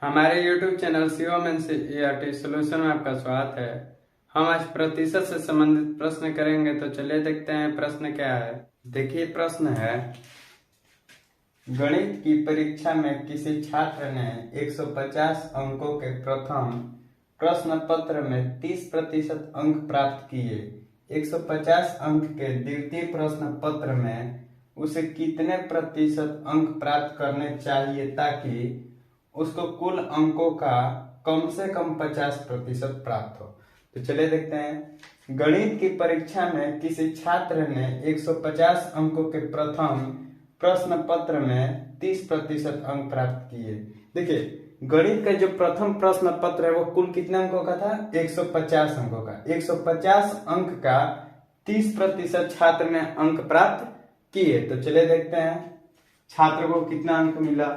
हमारे YouTube channel Shivam NCERT solution में आपका स्वागत है। हम आज प्रतिशत से संबंधित प्रश्न करेंगे, तो चलिए देखते हैं प्रश्न क्या है। देखिए प्रश्न है, गणित की परीक्षा में किसी छात्र ने 150 अंकों के प्रथम प्रश्न पत्र में 30% अंक प्राप्त किए। 150 अंक के द्वितीय प्रश्न पत्र में उसे कितने प्रतिशत अंक प्राप्त करने चाहिए ताकि उसको कुल अंकों का कम से कम 50% प्राप्त हो। तो चलिए देखते हैं। गणित की परीक्षा में किसी छात्र ने 150 अंकों के प्रथम प्रश्न पत्र में 30% अंक प्राप्त किए। देखिए गणित का जो प्रथम प्रश्न पत्र है वो कुल कितने अंकों का था? 150 अंकों का। 150 अंक का 30% छात्र ने अंक प्राप्त किए। तो चलिए देखते हैं छात्र को कितना अंक मिला।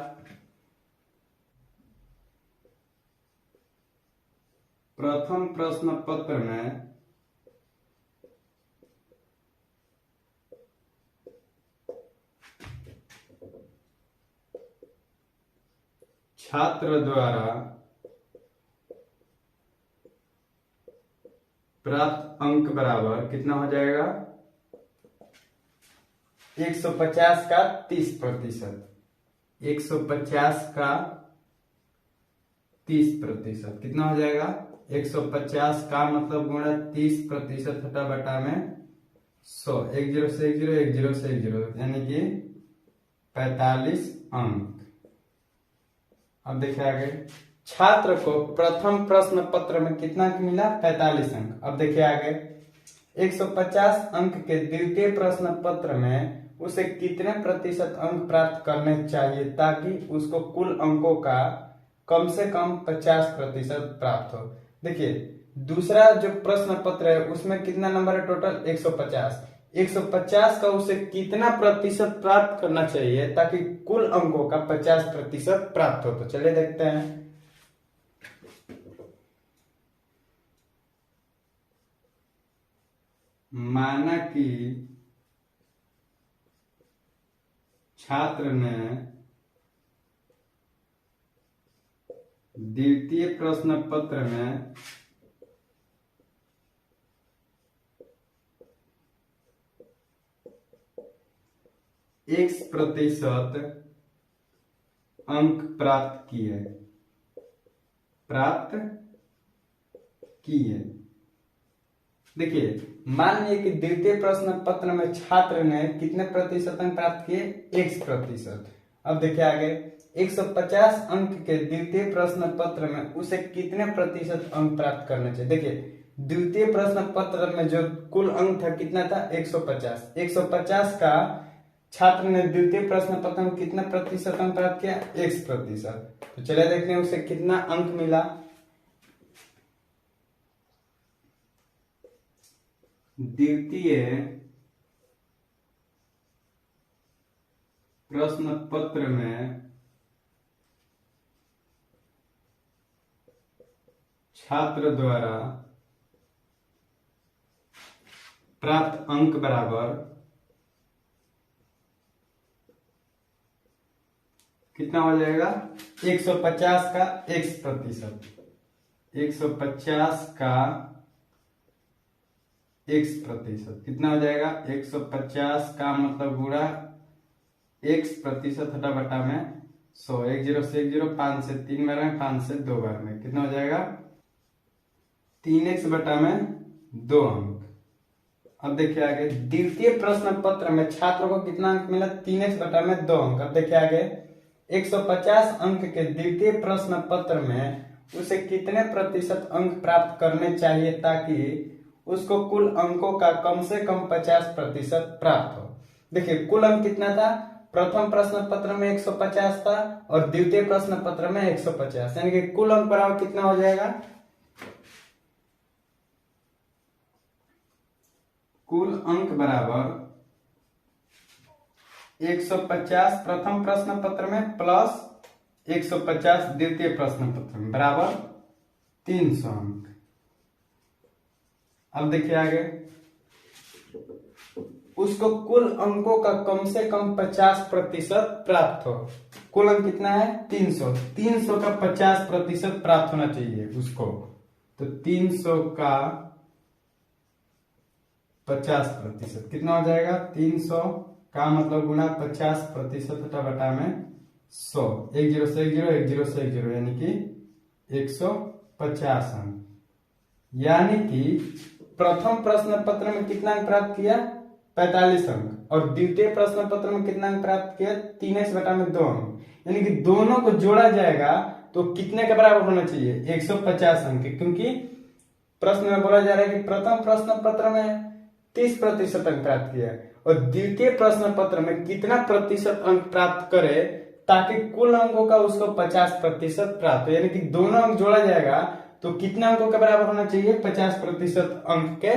प्रथम प्रश्न पत्र में छात्र द्वारा प्राप्त अंक बराबर कितना हो जाएगा? 150 का 30%। 150 का 30% कितना हो जाएगा? 150 का मतलब गुणा 30% हटा बटा में 100। 10 से 10, 10 से 10, यानी कि 45 अंक। अब देखिए आगे, छात्र को प्रथम प्रश्न पत्र में कितना अंक मिला? 45 अंक। अब देखिए आगे, 150 अंक के द्वितीय प्रश्न पत्र में उसे कितने प्रतिशत अंक प्राप्त करने चाहिए ताकि उसको कुल अंकों का कम से कम 50% प्राप्त हो। देखिए दूसरा जो प्रश्न पत्र है उसमें कितना नंबर है टोटल? 150। 150 का उसे कितना प्रतिशत प्राप्त करना चाहिए ताकि कुल अंकों का 50% प्राप्त हो। तो चलिए देखते हैं। माना कि छात्र ने द्वितीय प्रश्न पत्र में X% अंक प्राप्त किए। देखिए मान लीजिए कि द्वितीय प्रश्न पत्र में छात्र ने कितने प्रतिशत अंक प्राप्त किए? X%। अब देखिए आगे, 150 अंक के द्वितीय प्रश्न पत्र में उसे कितने प्रतिशत अंक प्राप्त करने चाहिए? देखिए द्वितीय प्रश्न पत्र में जो कुल अंक था कितना था? 150। 150 का छात्र ने द्वितीय प्रश्न पत्र में कितना प्रतिशत अंक प्राप्त किया? X%। तो चलिए देखते हैं उसे कितना अंक मिला। द्वितीय प्रश्न पत्र में छात्र द्वारा प्राप्त अंक बराबर कितना हो जाएगा? 150 का X%। 150 का X% कितना हो जाएगा? 150 का मतलब गुणा X% हटा बटा में 100। 10 से 10, 5 से 3 बार में, 5 से 2 बार में कितना हो जाएगा? 3x बटा में 2 अंक। अब देखिए आगे, द्वितीय प्रश्न पत्र में छात्र को कितना अंक मिला? 3x बटा में 2 अंक। अब देखिए आगे, 150 अंक के द्वितीय प्रश्न पत्र में उसे कितने प्रतिशत अंक प्राप्त करने चाहिए ताकि उसको कुल अंकों का कम से कम 50% प्राप्त हो। देखिए कुल अंक कितना था? प्रथम प्रश्न पत्र में 150 था और द्वितीय प्रश्न पत्र में 150, यानी कि कुल अंक बराबर कितना हो जाएगा? कुल अंक बराबर 150 प्रथम प्रश्न पत्र में प्लस 150 द्वितीय प्रश्न पत्र में बराबर 300 अंक। अब देखिए आगे, उसको कुल अंकों का कम से कम 50% प्राप्त हो। कुल अंक कितना है 300। 300 का 50% प्राप्त होना चाहिए उसको। तो 300 का 50% कितना हो जाएगा 300 का मतलब गुना 50% बटा में 100। 1 0 से 1 0, 1 0 से 1 0, यानी कि 150 अंक। यानी कि प्रथम प्रश्न पत्र में कितना अंक प्राप्त किया 45 अंक, और द्वितीय प्रश्न पत्र में कितना अंक प्राप्त किया 3x बटा में 2 अंक। यानी कि दोनों को जोड़ा जाएगा तो कितने के बराबर होना चाहिए 150 अंक, क्योंकि प्रश्न में बोला जा रहा है कि प्रथम प्रश्न पत्र में 30% अंक प्राप्त किया और द्वितीय प्रश्न पत्र में कितना प्रतिशत अंक प्राप्त करे ताकि कुल अंकों का उसको 50% प्राप्त हो। यानी कि दोनों अंक जोड़ा जाएगा तो कितने अंकों के बराबर होना चाहिए 50% अंक के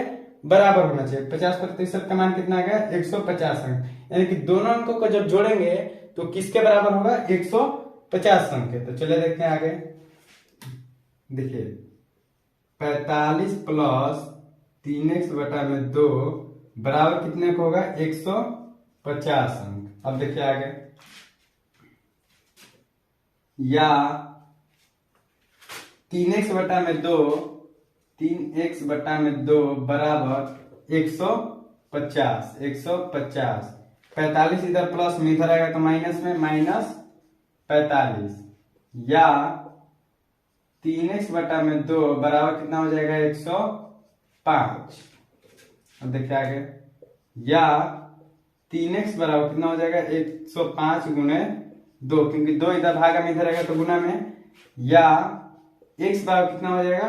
बराबर होना चाहिए। 50% का मान कितना आ गया 150 अंक। यानी कि दोनों अंकों को जब जोड़ेंगे तो किसके बराबर होगा 150 अंक के। तो चलिए देखते हैं आगे। देखिए 45 प्लस 3x बटा में 2 बराबर कितने को होगा 150 अंक। अब देखिए आगे, या 3x बटा में 2, 3x बटा में 2 बराबर 150। 45 इधर प्लस में इधर आएगा तो माइनस में -45, या 3x बटा में 2 बराबर कितना हो जाएगा 105। अब देखिए आगे, या 3x बराबर कितना हो जाएगा 105 गुणे 2, क्योंकि 2 इधर भागा में इधर आएगा तो गुना में, या x बराबर कितना हो जाएगा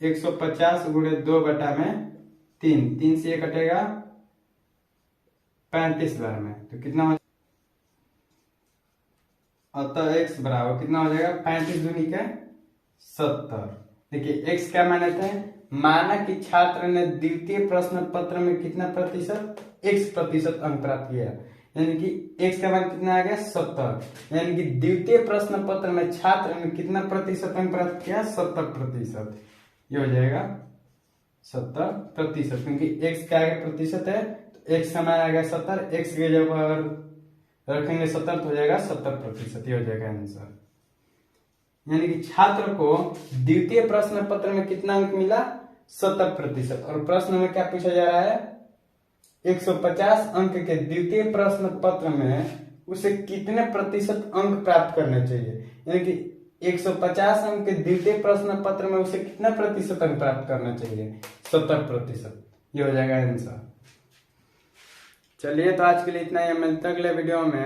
150 गुणे 2 बटा में 3। 3 से ये कटेगा 35 बार में, तो कितना हो, अतः x बराबर कितना हो जाएगा 35 दूनी के 70। देखिए x क्या माने थे, माना कि छात्र ने द्वितीय प्रश्न पत्र में कितना प्रतिशत x% अंक प्राप्त किया, यानी कि x का मान कितना आ गया 70। यानी कि द्वितीय प्रश्न पत्र में छात्र ने कितना प्रतिशत अंक प्राप्त किया 70%। ये हो जाएगा 70%, क्योंकि x का आगे प्रतिशत है तो x का मान आ गया 70, x की जगह अगर रखेंगे 70 तो हो जाएगा 70%। ये हो जाएगा आंसर। यानी कि छात्र को द्वितीय प्रश्न पत्र में कितना अंक मिला 70%, और प्रश्न में क्या पूछा जा रहा है 150 अंक के द्वितीय प्रश्न पत्र में उसे कितने प्रतिशत अंक प्राप्त करने चाहिए। यानी कि 150 अंक के द्वितीय प्रश्न पत्र में उसे कितना प्रतिशत अंक प्राप्त करना चाहिए 70%। ये हो जाएगा आंसर। चलिए तो आज के लिए इतना ही, मिलते हैं अगले वीडियो में।